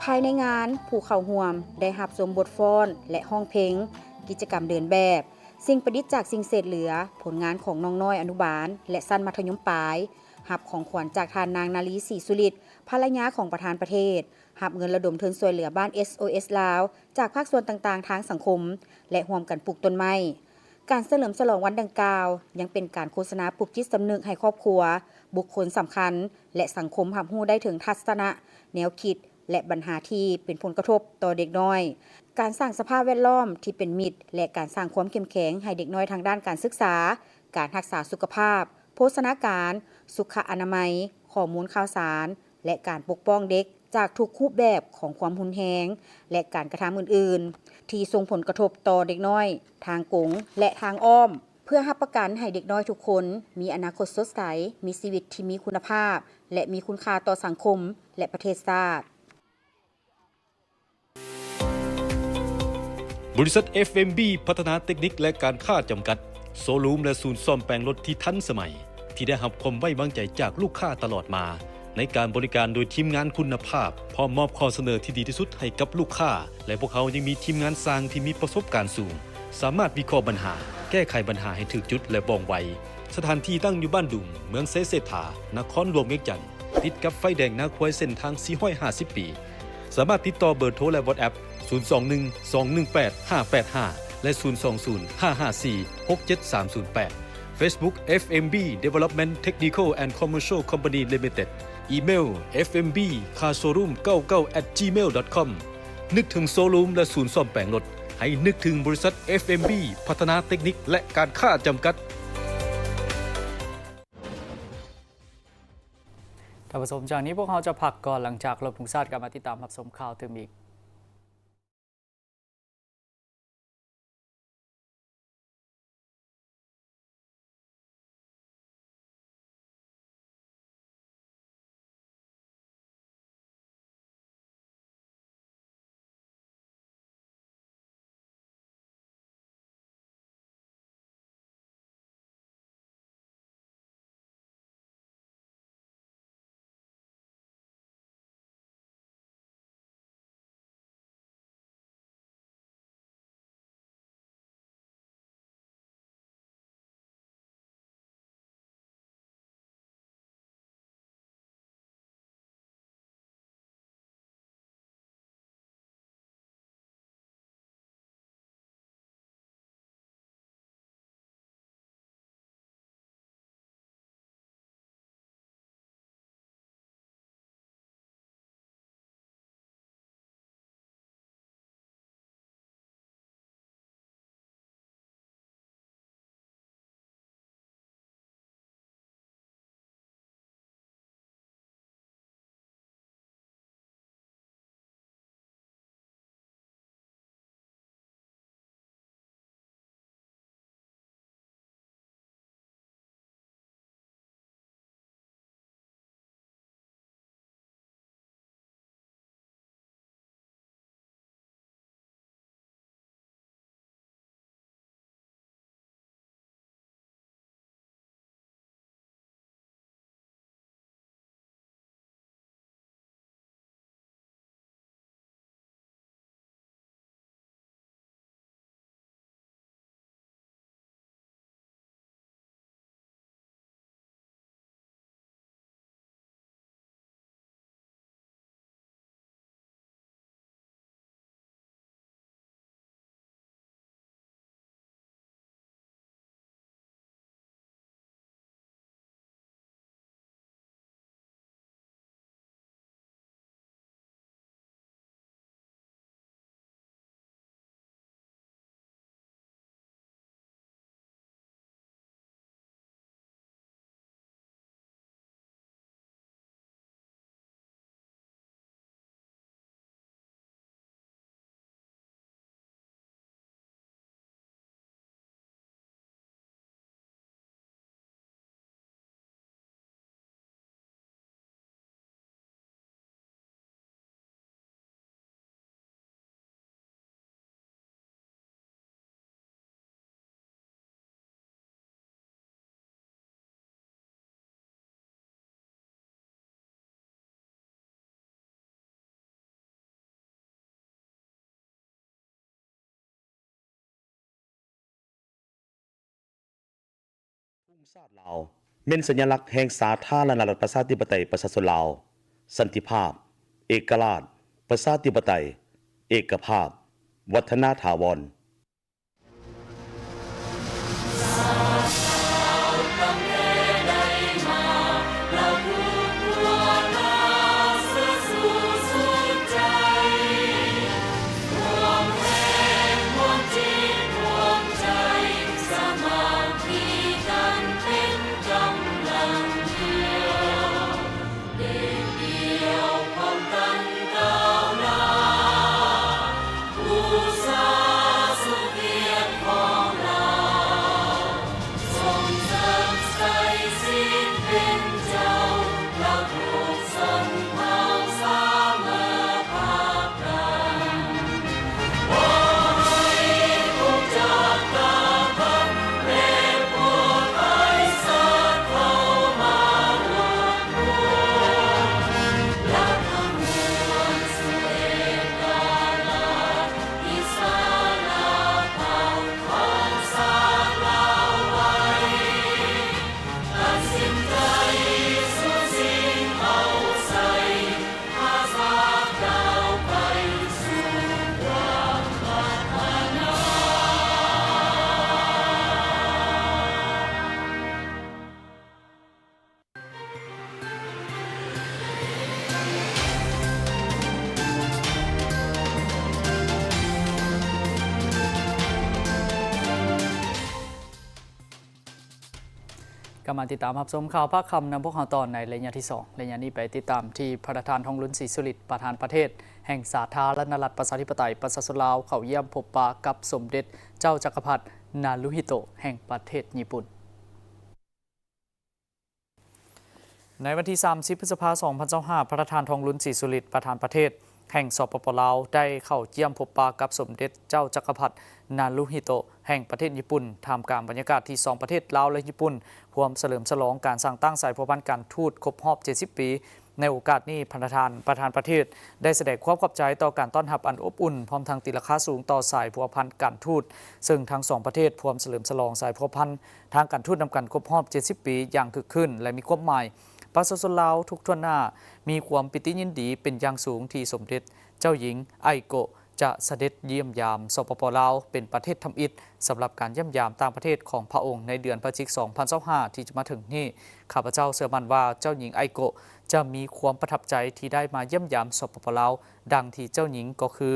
ภายในงานผู้เข้าร่วมได้รับชมบทฟ้อนและห้องเพลงกิจกรรมเดินแบบสิ่งประดิษฐ์จากสิ่งเศษเหลือผลงานของน้องน้อยอนุบาลและสั้นมัธยมปลายรับของขวัญจากทานนางนาลีศรีสุริตภรรยาของประธานประเทศรับเงินระดมทุนช่วยเหลือบ้าน SOS ลาวจากภาคส่วนต่างๆทางสังคมและร่วมกันปลูกต้นไม้การเฉลิมฉลองวันดังกล่าวยังเป็นการโฆษณาปลุกจิตสำนึกให้ครอบครัวบุคคลสำคัญและสังคมรับรู้ได้ถึงทัศนะแนวคิดและปัญหาที่เป็นผลกระทบต่อเด็กน้อยการสร้างสภาพแวดล้อมที่เป็นมิตรและการสร้างความเข้มแข็งให้เด็กน้อยทางด้านการศึกษาการรักษาสุขภาพโภชนาการสุขอนามัยข้อมูลข่าวสารและการปกป้องเด็กจากทุกรูปแบบของความรุนแรงและการกระทำอื่นๆที่ส่งผลกระทบต่อเด็กน้อยทางกงและทางอ้อมเพื่อรับประกันให้เด็กน้อยทุกคนมีอนาคตสดใสมีชีวิตที่มีคุณภาพและมีคุณค่าต่อสังคมและประเทศชาติบริษัท FMB พัฒนาเทคนิคและการค้าจำกัดโซลูมและศูนย์ซ่อมแปลงรถที่ทันสมัยที่ได้รับความไว้วางใจจากลูกค้าตลอดมาในการบริการโดยทีมงานคุณภาพพร้อมมอบข้อเสนอที่ดีที่สุดให้กับลูกค้าและพวกเขายังมีทีมงานสร้างที่มีประสบการณ์สูงสามารถวิเคราะห์ปัญหาแก้ไขปัญหาให้ถูกจุดและว่องไวสถานที่ตั้งอยู่บ้านดุงเมืองเซเสถานครหลวงเวียงจันทน์ติดกับไฟแดงนาควายเส้นทาง450 ปีสามารถติดต่อเบอร์โทรและ WhatsApp 021-218-585 และ 020-554-67308 Facebook FMB Development Technical and Commercial Company Limited Email fmbcarshowroom99@gmail.com นึกถึงโซลูมและศูนย์ซ่อมแปลงรถให้นึกถึงบริษัท FMB พัฒนาเทคนิคและการค้าจำกัดท่านผู้ชมจากนี้พวกเราจะพักก่อนหลังจากรบทุงชาติกลับมาติดตามรับชมข่าวเติมอีก ชาติลาวเป็นสัญลักษณ์แห่งสาธารณรัฐประชาธิปไตยประชาชนลาวสันติภาพเอกราชประชาธิปไตยเอกภาพวัฒนถาวรกำลังติดตามรับชมข่าวภาคคำนำพวกเขาตอนในระยะที่2ระยะนี้ไปติดตามที่ประธานทองลุ้นศรีสุริตประธานประเทศแห่งสาธารณรัฐประชาธิปไตยประชาชนลาวเข้าเยี่ยมพบปะกับสมเด็จเจ้าจักรพรรดินารุฮิโตะแห่งประเทศญี่ปุ่นในวันที่30 พฤษภาคม 2025ประธานทองลุ้นศรีสุริตประธานประเทศแห่งสปป.ลาวได้เข้าเยี่ยมพบปะกับสมเด็จเจ้าจักรพรรดินารุฮิโตะแห่งประเทศญี่ปุ่นท่ามกลางบรรยากาศที่2ประเทศลาวและญี่ปุ่นร่วมเฉลิมฉลองการสร้างตั้งสายพันธ์การทูตครบรอบ70 ปีในโอกาสนี้ประธานประเทศได้แสดงความขอบใจต่อการต้อนรับอันอบอุ่นพร้อมทั้งตีราคาสูงต่อสายพันธ์การทูตซึ่งทั้ง2ประเทศร่วมเฉลิมฉลองสายพันธ์ทางการทูตนำกันครบรอบ70 ปีอย่างคึกคืนและมีความหมายประชาชนลาวทุกทั่วหน้ามีความปิติยินดีเป็นอย่างสูงที่สมเด็จเจ้าหญิงไอโกะจะเสด็จเยี่ยมยามสปป.ลาวเป็นประเทศทำอิฐสำหรับการเยี่ยมยามต่างประเทศของพระองค์ในเดือนพฤศจิกายน 2025 ที่จะมาถึงนี้ข้าพเจ้าเชื่อมั่นว่าเจ้าหญิงไอโกะจะมีความประทับใจที่ได้มาเยี่ยมยามสปป.ลาวดังที่เจ้าหญิงก็คือ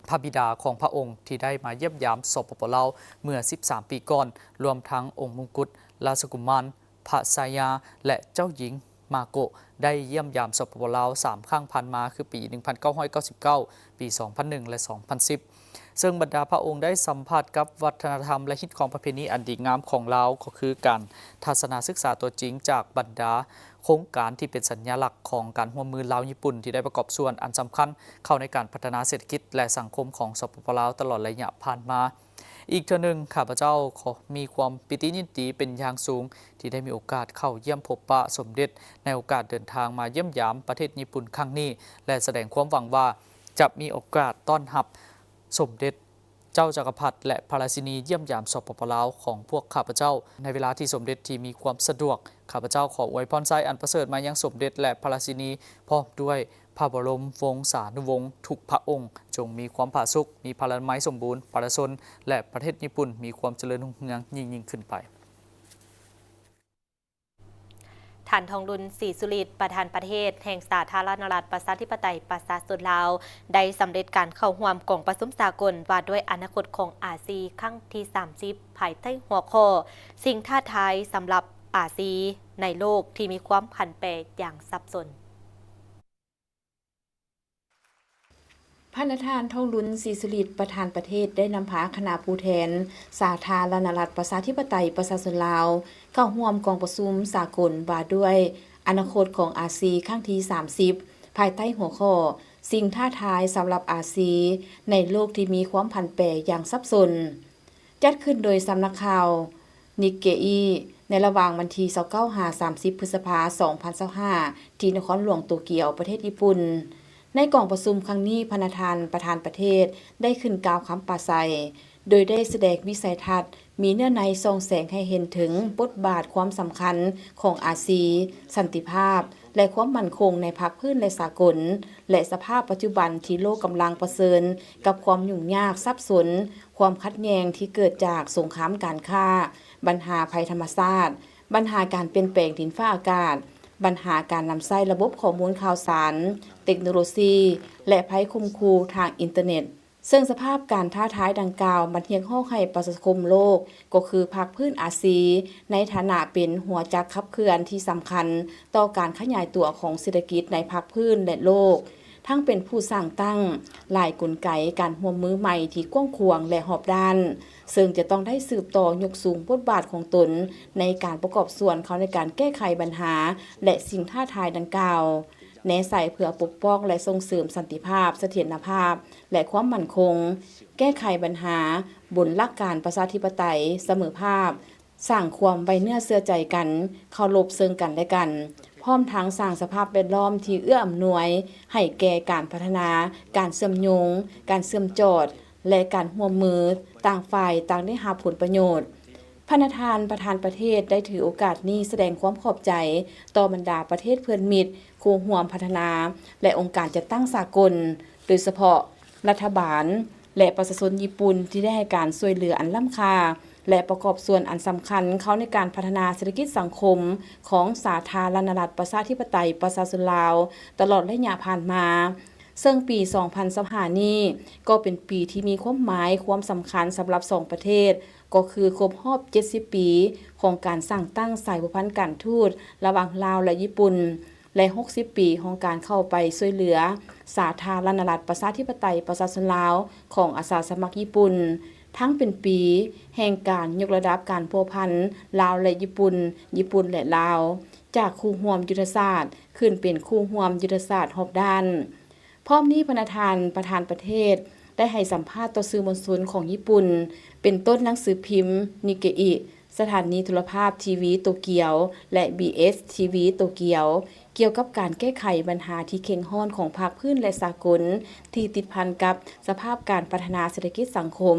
พระบิดาของพระองค์ที่ได้มาเยี่ยมยามสปป.ลาวเมื่อ13 ปีก่อนรวมทั้งองค์มงกุฎราชกุมารพระสายาและเจ้าหญิงมาโกะได้เยี่ยมยามสปป.ลาว3 ครั้งผ่านมาคือปี 1999 ปี 2001 และ 2010 ซึ่งบรรดาพระองค์ได้สัมผัสกับวัฒนธรรมและฮิตของประเพณีอันดีงามของลาวก็คือการทัศนศึกษาตัวจริงจากบรรดาโครงการที่เป็นสัญลักษณ์ของการร่วมมือลาวญี่ปุ่นที่ได้ประกอบส่วนอันสำคัญเข้าในการพัฒนาเศรษฐกิจและสังคมของสปป.ลาวตลอดระยะผ่านมาอีกเทื่อหนึ่งข้าพเจ้าขอมีความปิติยินดีเป็นอย่างสูงที่ได้มีโอกาสเข้าเยี่ยมพบปะสมเด็จในโอกาสเดินทางมาเยี่ยมยามประเทศญี่ปุ่นครั้งนี้และแสดงความหวังว่าจะมีโอกาสต้อนรับสมเด็จเจ้าจักรพรรดิและพระราชินีเยี่ยมยามสปป.ลาวของพวกข้าพเจ้าในเวลาที่สมเด็จที่มีความสะดวกข้าพเจ้าขออวยพรไซอันประเสริฐมายังสมเด็จและพระราชินีพร้อมด้วยพระบรมวงศานุวงศ์ทุกพระองค์จงมีความผาสุกมีพลานามัยสมบูรณ์ประชาชนและประเทศญี่ปุ่นมีความเจริญรุ่งเรืองยิ่งขึ้นไปฐานทองลุ้นศรีสุริตประธานประเทศแห่งสาธารณรัฐประชาธิปไตยประชาชนลาวได้สำเร็จการเข้าร่วมกองประชุมสากลว่าด้วยอนาคตของอาซีครั้งที่30ภายใต้หัวข้อสิ่งท้าทายสำหรับอาซีในโลกที่มีความผันแปรอย่างซับซ้อนประธานทองลุ้นศรีสุริตประธานประเทศได้นำพาคณะผู้แทนสาธารณรัฐประชาธิปไตยประชาชนลาวเข้าร่วมกองประชุมสากลว่าด้วยอนาคตของอาซีครั้งที่30ภายใต้หัวข้อสิ่งท้าทายสำหรับอาซีในโลกที่มีความผันแปรอย่างซับซ้อนจัดขึ้นโดยสำนักข่าวนิกเกอีในระหว่างวันที่29-30 พฤษภาคม 2025ที่นครหลวงโตเกียวประเทศญี่ปุ่นในกองประชุมครั้งนี้ประธานประเทศได้ขึ้นกล่าวคำปราศรัยโดยได้แสดงวิสัยทัศน์ มีเนื้อในส่องแสงให้เห็นถึงบทบาทความสำคัญของอาซีสันติภาพและความมั่นคงในภาคพื้นและสากลและสภาพปัจจุบันที่โลกกำลังประเสริญกับความยุ่งยากซับซ้อนความขัดแย้งที่เกิดจากสงครามการค้าปัญหาภัยธรรมชาติปัญหาการเปลี่ยนแปลงดินฟ้าอากาศปัญหาการนำใช้ระบบข้อมูลข่าวสารเทคโนโลยีและภัยคุมคูทางอินเทอร์เน็ตซึ่งสภาพการท้าทายดังกล่าวมันเรียกร้องให้ประชาคมโลกก็คือภาคพื้นอาซีในฐานะเป็นหัวจักรขับเคลื่อนที่สำคัญต่อการขยายตัวของเศรษฐกิจในภาคพื้นและโลกทั้งเป็นผู้สร้างตั้งหลายกลไกการร่วมมือใหม่ที่กว้างขวางและรอบด้านซึ่งจะต้องได้สืบต่อยกสูงบทบาทของตนในการประกอบส่วนเขาในการแก้ไขปัญหาและสิ่งท้าทายดังกล่าวแนะใส่เพื่อปกป้องและส่งเสริมสันติภาพเสถียรภาพและความมั่นคงแก้ไขปัญหาบนหลักการประชาธิปไตยเสมอภาพสร้างความไว้เนื้อเชื่อใจกันเคารพซึ่งกันและกันพร้อมทั้งสร้างสภาพแวดล้อมที่เอื้ออำนวยให้แก่การพัฒนาการเชื่อมโยงการเชื่อมจอดและการร่วมมือต่างฝ่ายต่างได้รับผลประโยชน์ประธานประเทศได้ถือโอกาสนี้แสดงความขอบใจต่อบรรดาประเทศเพื่อนมิตรคู่ร่วมพัฒนาและองค์การจัดตั้งสากลโดยเฉพาะรัฐบาลและประชาชนญี่ปุ่นที่ได้ให้การช่วยเหลืออันล้ำค่าและประกอบส่วนอันสำคัญเขาในการพัฒนาเศรษฐกิจสังคมของสาธารณรัฐประชาธิปไตยประชาชนลาวตลอดระยะผ่านมาซึ่งปี 2025 นี้ก็เป็นปีที่มีความหมายความสำคัญสำหรับ2ประเทศก็คือครบรอบ 70 ปีของการสร้างตั้งสายสัมพันธ์การทูตระหว่างลาวและญี่ปุ่นและ 60 ปีของการเข้าไปช่วยเหลือสาธารณรัฐประชาธิปไตยประชาชนลาวของอาสาสมัครญี่ปุ่นทั้งเป็นปีแห่งการยกระดับการพัวพันลาวและญี่ปุ่นและลาวจากคู่ร่วมยุทธศาสตร์ขึ้นเป็นคู่ร่วมยุทธศาสตร์รอบด้านพร้อมนี้ประธานประเทศได้ให้สัมภาษณ์ต่อสื่อมวลชนของญี่ปุ่นเป็นต้นหนังสือพิมพ์นิเกอิสถานีโทรภาพทีวีโตเกียวและ BS ทีวีโตเกียวเกี่ยวกับการแก้ไขปัญหาที่เข่งห้อนของภาคพื้นและสากลที่ติดพันกับสภาพการพัฒนาเศรษฐกิจสังคม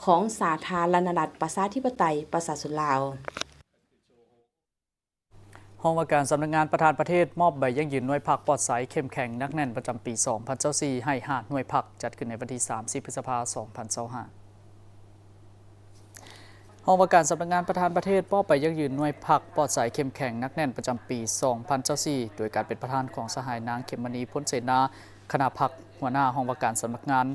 ของสาธารณรัฐประชาธิปไตยประชาชนลาวห้องว่าการสำนักงานประธานประเทศมอบใบยั่งยืนหน่วยพักปลอดสายเข้มแข็งนักแน่นประจำปี 2024 ให้5หน่วยพักจัดขึ้นในวันที่ 30 พฤษภาคม 2025ห้องว่าการสำนักงานประธานประเทศมอบใบยั่งยืนหน่วยพักปลอดสายเข้มแข็งนักแน่นประจำปี 2024 โดยการเป็นประธานของสหายนางเขมมณีพ้นเสนาคณะพักหัวหน้าห้องว่าการสำนักงาน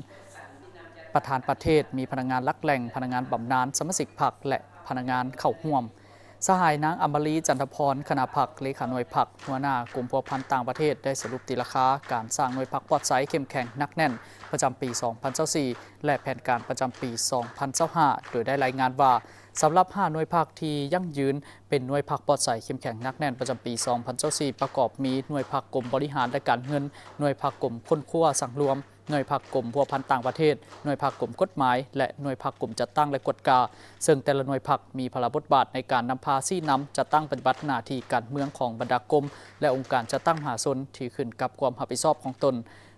ประธานประเทศมีพนักงานลักแหล่งพนักงานบำนาญสมาชิกพรรคและพนักงานเข้าร่วมสหายนางอมรีจันทพรคณะพรรคเลขาหน่วยพรรคหัวหน้ากลุ่มพัวพันต่างประเทศได้สรุปตีราคาการสร้างหน่วยพรรคปลอดสายเข้มแข็งนักแน่นประจำปี 2024 และแผนการประจำปี 2025 โดยได้รายงานว่าสำหรับ5หน่วยพรรคที่ยั่งยืนเป็นหน่วยพรรคปลอดสายเข้มแข็งนักแน่นประจำปี 2024 ประกอบมีหน่วยพรรคกรมบริหารและการเงินหน่วยพรรคกรมคนครัวสังรวมหน่วยพรรคกรมพัวพันต่างประเทศหน่วยพรรคกรมกฎหมายและหน่วยพรรคกรมจัดตั้งและกฎกาซึ่งแต่ละหน่วยพรรคมีพลบทบาทในการนำพาซี่นำจัดตั้งปฏิบัติหน้าที่การเมืองของบรรดากรมและองค์การจัดตั้งมหาชนที่ขึ้นกับความรับผิดชอบของตน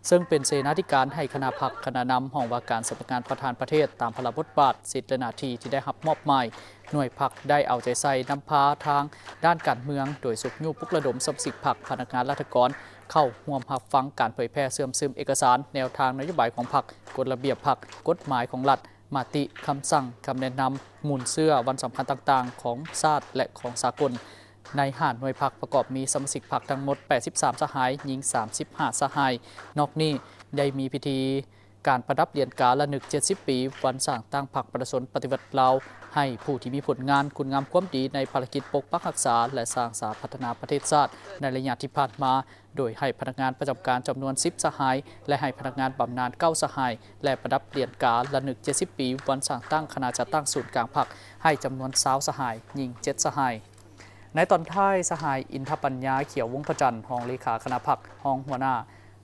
ซึ่งเป็นเสนาธิการให้คณะพรรคคณะนำห้องว่าการสำนักงานประธานประเทศตามพลบทบาทสิทธิและหน้าที่ที่ได้รับมอบหมายหน่วยพรรคได้เอาใจใส่นำพาทางด้านการเมืองโดยสุขยุปลุกระดมสมาชิกพรรคพนักงานราชการเข้าร่วมรับฟังการเผยแพร่เสื่อมซึมเอกสารแนวทางนโยบายของพรรคกฎระเบียบพรรคกฎหมายของรัฐมติคำสั่งคำแนะนำหมุนเสื้อวันสำคัญต่างๆของชาติและของสากลใน5หน่วยพรรคประกอบมีสมาชิกพรรคทั้งหมด83สหายหญิง35สหายนอกนี้ได้มีพิธีการประดับเหรียญการระลึก70 ปีวันสร้างตั้งพรรคประชาชนปฏิวัติลาวให้ผู้ที่มีผลงานคุณงามความดีในภารกิจปกปักรักษาและสร้างสรรค์พัฒนาประเทศชาติในระยะที่ผ่านมาโดยให้พนักงานประจำการจำนวน10สหายและให้พนักงานบำนาญ9สหายและประดับเหรียญการระลึก70 ปีวันสร้างตั้งคณะจัดตั้งศูนย์กลางพรรคให้จำนวน20สหายหญิง7สหายในตอนท้ายสหายอินทปัญญาเขียววงศ์ประจันทร์รองเลขาคณะพรรคห้องหัวหน้า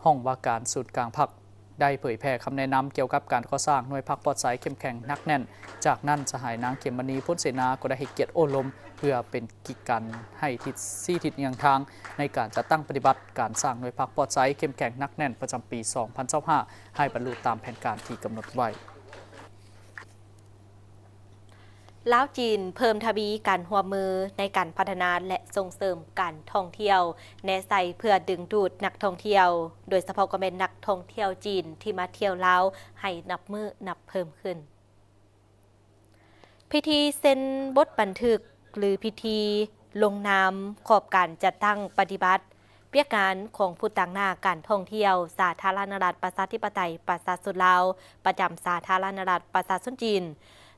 ห้องว่าการศูนย์กลางพรรคได้เผยแพร่คำแนะนำเกี่ยวกับการก่อสร้างหน่วยพรรคปลอดสายเข้มแข็งนักแน่นจากนั้นสหายนางเขมมณีพ้นเสนาก็ได้ให้เกียรติโอลมเพื่อเป็นกิจการให้ทิศซี่ทิศเอียงทางในการจัดตั้งปฏิบัติการสร้างหน่วยพรรคปลอดสายเข้มแข็งนักแน่นประจำปี 2025 ให้บรรลุตามแผนการที่กำหนดไว้ ลาวจีนเพิ่มทวีการร่วมมือในการพัฒนาและส่งเสริมการท่องเที่ยวแนใส่เพื่อดึงดูดนักท่องเที่ยวโดยเฉพาะก็เป็นนักท่องเที่ยวจีนที่มาเที่ยวลาวให้นับมือนับเพิ่มขึ้นพิธีเซ็นบทบันทึกหรือพิธีลงนามขอบการจัดตั้งปฏิบัติเปียกงานของผู้ต่างหน้าการท่องเที่ยวสาธารณรัฐประชาธิปไตยประชาชนลาวประจำสาธารณรัฐประชาชนจีน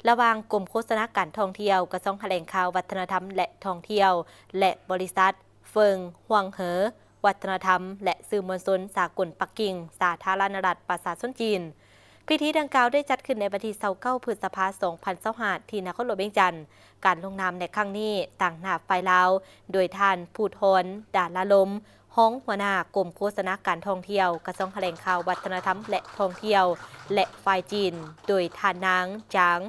ระหว่างกรมโฆษณาการท่องเที่ยวกระทรวงแถลงข่าววัฒนธรรมและท่องเที่ยวและบริษัทเฟิงฮวงเหอวัฒนธรรมและสื่อมวลชนสากลปักกิ่งสาธารณรัฐประชาชนจีนพิธีดังกล่าวได้จัดขึ้นในวันที่29 พฤษภาคม 2025 ที่นครหลวงเวียงจันทร์การลงนามในครั้งนี้ต่างหน้าฝ่ายลาวโดยท่านผู้ทนดาละลมห้องหัวหน้ากรมโฆษณาการท่องเที่ยวกระทรวงแถลงข่าววัฒนธรรมและท่องเที่ยวและฝ่ายจีนโดยท่านนางจาง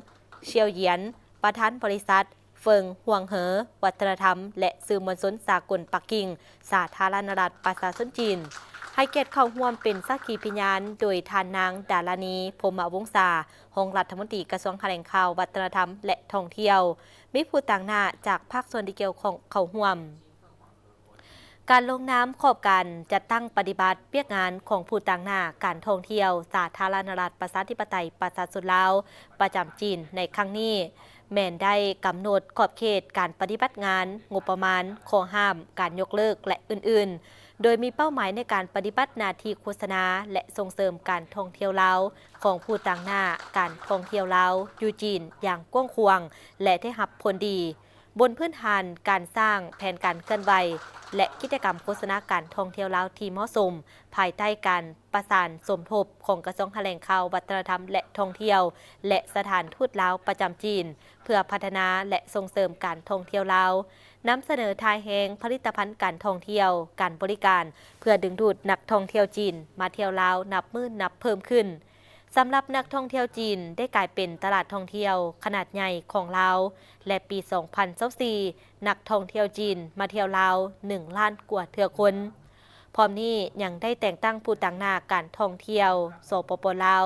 เชียวเหยียนประธานบริษัทเฟิงฮวงเหอวัฒนธรรมและสื่อมวลชนสากลปักกิ่งสาธารณรัฐประชาชนจีนให้เกียรติเข้าร่วมเป็นสักขีพยานโดยท่านนางดารานีพรหมวงศารองรัฐมนตรีกระทรวงแถลงข่าววัฒนธรรมและท่องเที่ยวมีผู้ต่างหน้าจากภาคส่วนที่เกี่ยวข้องเข้าร่วมการลงนามขอบการจัดตั้งปฏิบัติเปียกงานของผู้ต่างหน้าการท่องเที่ยวสาธารณรัฐประชาธิปไตยประชาชนลาวประจำจีนในครั้งนี้แม้นได้กำหนดขอบเขตการปฏิบัติงานงบประมาณข้อห้ามการยกเลิกและอื่นๆโดยมีเป้าหมายในการปฏิบัติหน้าที่โฆษณาและส่งเสริมการท่องเที่ยวลาวของผู้ต่างหน้าการท่องเที่ยวลาวอยู่จีนอย่างกว้างขวางและได้รับผลดีบนพื้นฐานการสร้างแผนการเคลื่อนไหวและกิจกรรมโฆษณาการท่องเที่ยวลาวที่เหมาะสมภายใต้การประสานสมทบของกระทรวงแถลงข่าววัฒนธรรมและท่องเที่ยวและสถานทูตลาวประจำจีนเพื่อพัฒนาและส่งเสริมการท่องเที่ยวลาวนำเสนอทายแหงผลิตภัณฑ์การท่องเที่ยวการบริการเพื่อดึงดูดนักท่องเที่ยวจีนมาเที่ยวลาวนับมื้อนับเพิ่มขึ้นสำหรับนักท่องเที่ยวจีนได้กลายเป็นตลาดท่องเที่ยวขนาดใหญ่ของลาวและปี 2024 นักท่องเที่ยวจีนมาเที่ยวลาว1 ล้านกว่าเทื่อคนพร้อมนี้ยังได้แต่งตั้งผู้ต่างหน้าการท่องเที่ยวสปป.ลาว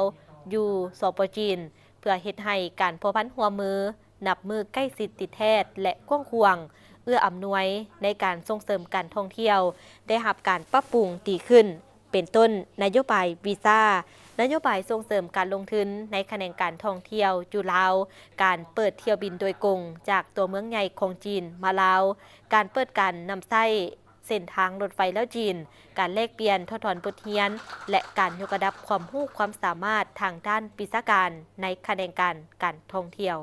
อยู่สป.จีนเพื่อเฮ็ดให้การพัวพันหัวมือนับมือใกล้ชิดติดแท้และกว้างขวางเอื้ออำนวยในการส่งเสริมการท่องเที่ยวได้รับการปรับปรุงดีขึ้นเป็นต้นนโยบายวีซ่านโยบายส่งเสริมการลงทุนในแขนงการท่องเที่ยวอยู่ลาวการเปิดเที่ยวบินโดยกงจากตัวเมืองใหญ่ของจีนมาลาวการเปิดการนำไส้เส้นทางรถไฟแล้วจีนการแลกเปลี่ยนทดถอนบทเรียนและการยกระดับความรู้ความสามารถทางด้านวิชาการในแขนงการท่องเที่ยว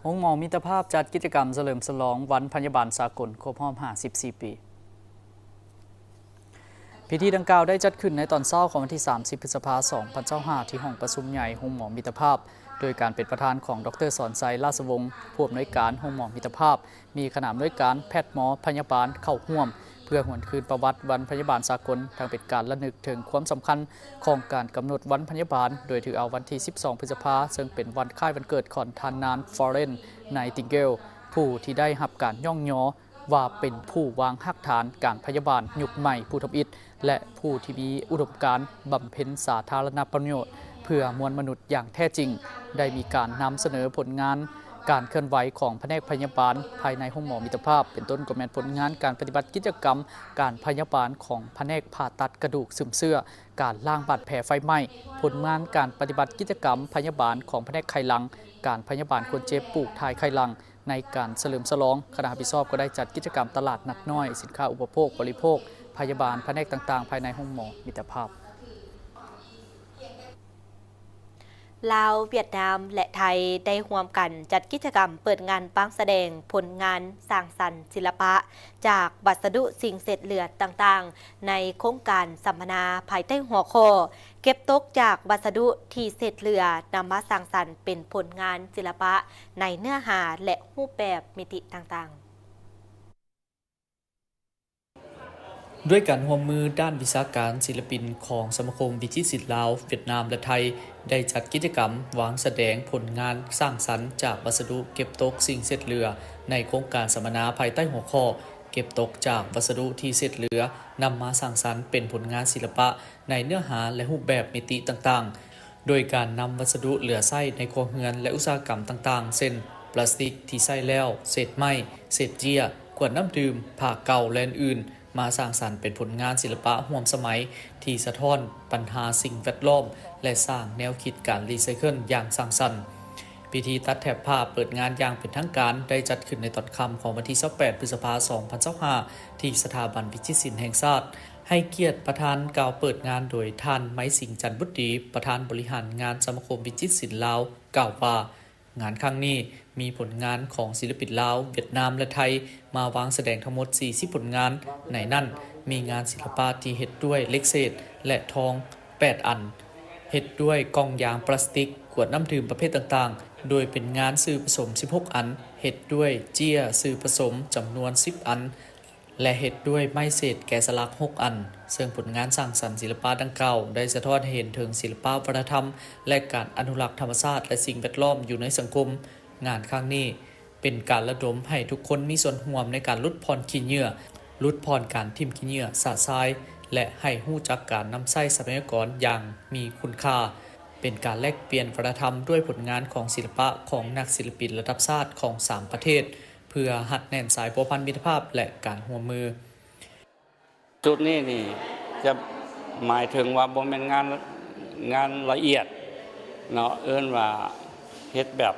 โรงหมอมิตรภาพจัดกิจกรรมเฉลิมฉลองวันพยาบาลสากลครบรอบ54 ปีพิธีดังกล่าวได้จัดขึ้นในตอนเช้าของวันที่30 พฤษภาคม 2025ที่ห้องประชุมใหญ่โรงหมอมิตรภาพโดยการเป็นประธานของดร.สอนไซราชวงศ์ผู้อำนวยการโรงหมอมิตรภาพมีคณะอำนวยการแพทย์หมอพยาบาลเข้าร่วมเพื่อหวนคืนประวัติวันพยาบาลสากลทางเป็นการระลึกถึงความสำคัญของการกำหนดวันพยาบาลโดยถือเอาวันที่12 พฤษภาคมซึ่งเป็นวันคล้ายวันเกิดของท่านนานฟลอเรนซ์ไนติงเกลผู้ที่ได้รับการย่องยอว่าเป็นผู้วางรากฐานการพยาบาลยุคใหม่ผู้ทำอิฐและผู้ที่มีอุดมการณ์บำเพ็ญสาธารณประโยชน์เพื่อมวลมนุษย์อย่างแท้จริงได้มีการนำเสนอผลงานการเคลื่อนไหวของแผนกพยาบาลภายในห้องหมอมิตรภาพเป็นต้นก็แม่นผลงานการปฏิบัติกิจกรรมการพยาบาลของแผนกผ่าตัดกระดูกซึมเสื้อการล้างบาดแผลไฟไหม้ผลงานการปฏิบัติกิจกรรมพยาบาลของแผนกไข้หลังการพยาบาลคนเจ็บปลูกถ่ายไข้หลังในการเฉลิมฉลองคณะรับผิดชอบก็ได้จัดกิจกรรมตลาดนัดน้อยสินค้าอุปโภคบริโภคพยาบาลแผนกต่างๆภายในห้องหมอมิตรภาพลาวเวียดนามและไทยได้ร่วมกันจัดกิจกรรมเปิดงานปางแสดงผลงานสร้างสรรค์ศิลปะจากวัสดุสิ่งเศษเหลือต่างๆในโครงการสัมมนาภายใต้หัวข้อเก็บตกจากวัสดุที่เศษเหลือนำมาสร้างสรรค์เป็นผลงานศิลปะในเนื้อหาและรูปแบบมิติต่างๆด้วยการร่วมมือด้านวิชาการศิลปินของสมาคมวิจิตรศิลป์ลาวเวียดนามและไทยได้จัดกิจกรรมวางแสดงผลงานสร้างสรรค์จากวัสดุเก็บตกสิ่งเศษเหลือในโครงการสัมมนาภายใต้หัวข้อเก็บตกจากวัสดุที่เศษเหลือนำมาสร้างสรรค์เป็นผลงานศิลปะในเนื้อหาและรูปแบบมิติต่างๆ โดยการนำวัสดุเหลือใช้ในครัวเรือนและอุตสาหกรรมต่างๆเช่นพลาสติกที่ใช้แล้วเศษไม้เศษเจียขวดน้ำดื่มผ้าเก่าและอื่นมาสร้างสรรค์เป็นผลงานศิลปะร่วมสมัยที่สะท้อนปัญหาสิ่งแวดล้อมและสร้างแนวคิดการรีไซเคิลอย่างสร้างสรรค์พิธีตัดแถบผ้าเปิดงานอย่างเป็นทางการได้จัดขึ้นในตอนค่ำของวันที่28พฤษภาคม2025ที่สถาบันวิจิตรศิลป์แห่งชาติให้เกียรติประธานกล่าวเปิดงานโดยท่านไม้สิงห์จันทร์บุตรดีประธานบริหารงานสมาคมวิจิตรศิลป์ลาวกล่าวว่างานครั้งนี้มีผลงานของศิลปินลาวเวียดนามและไทยมาวางแสดงทั้งหมด40ผลงานในนั้นมีงานศิลปะที่เฮ็ดด้วยเหล็กเศษและทอง8อันเฮ็ดด้วยกล่องยางพลาสติกขวดน้ำดื่มประเภทต่างๆโดยเป็นงานสื่อผสม16อันเฮ็ดด้วยเจี้ยสื่อผสมจำนวน10อันและเฮ็ดด้วยไม้เศษแกะสลัก6อันซึ่งผลงานสร้างสรรค์ศิลปะดังกล่าวได้สะท้อนให้เห็นถึงศิลปะวัฒนธรรมและการอนุรักษ์ธรรมชาติและสิ่งแวดล้อมอยู่ในสังคมงานครั้งนี้เป็นการระดมให้ทุกคนมีส่วนร่วมในการลดพรขี้เหงื่อลดพรการทิ่มขี้เหงื่อสะทรายและให้รู้จักการนำใช้ทรัพยากรอย่างมีคุณค่าเป็นการแลกเปลี่ยนวัฒนธรรมด้วยผลงานของศิลปะของนักศิลปินระดับชาติของ3ประเทศเพื่อหัดแน่นสายพัวพันมิตรภาพและการร่วมมือจุดนี้นี่จะหมายถึงว่าบ่แม่นงานละเอียดเนาะเอิ้นว่าเฮ็ดแบบ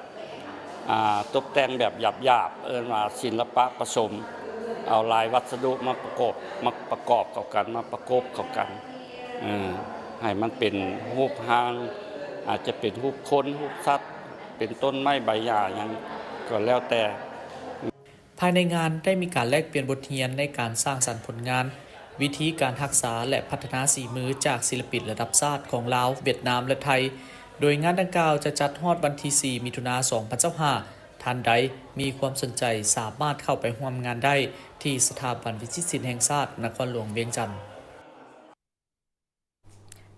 ตกแต่งแบบหยาบๆเอิ้นว่าศิลปะผสมเอาหลายวัสดุมาประกอบเข้ากันมาประกบเข้ากันให้มันเป็นรูปร่างอาจจะเป็นรูปคนรูปสัตว์เป็นต้นไม้ใบหญ้าหยังก็แล้วแต่ภายในงานได้มีการแลกเปลี่ยนบทเรียนในการสร้างสรรค์ผลงานวิธีการรักษาและพัฒนาสีมือจากศิลปินระดับชาติของลาวเวียดนามและไทยโดยงานดังกล่าวจะจัดฮอดวันที่4มิถุนายน2025ท่านใดมีความสนใจสามารถเข้าไปร่วมงานได้ที่สถาบันวิจิตรศิลป์แห่งชาตินครหลวงเวียงจันทน์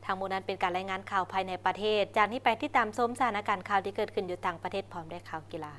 ทางหมู่นั้นเป็นการรายงานข่าวภายในประเทศจากนี้ไปที่ตามชมสถานการณ์ข่าวที่เกิดขึ้นอยู่ต่างประเทศพร้อมด้วยข่าวกีฬา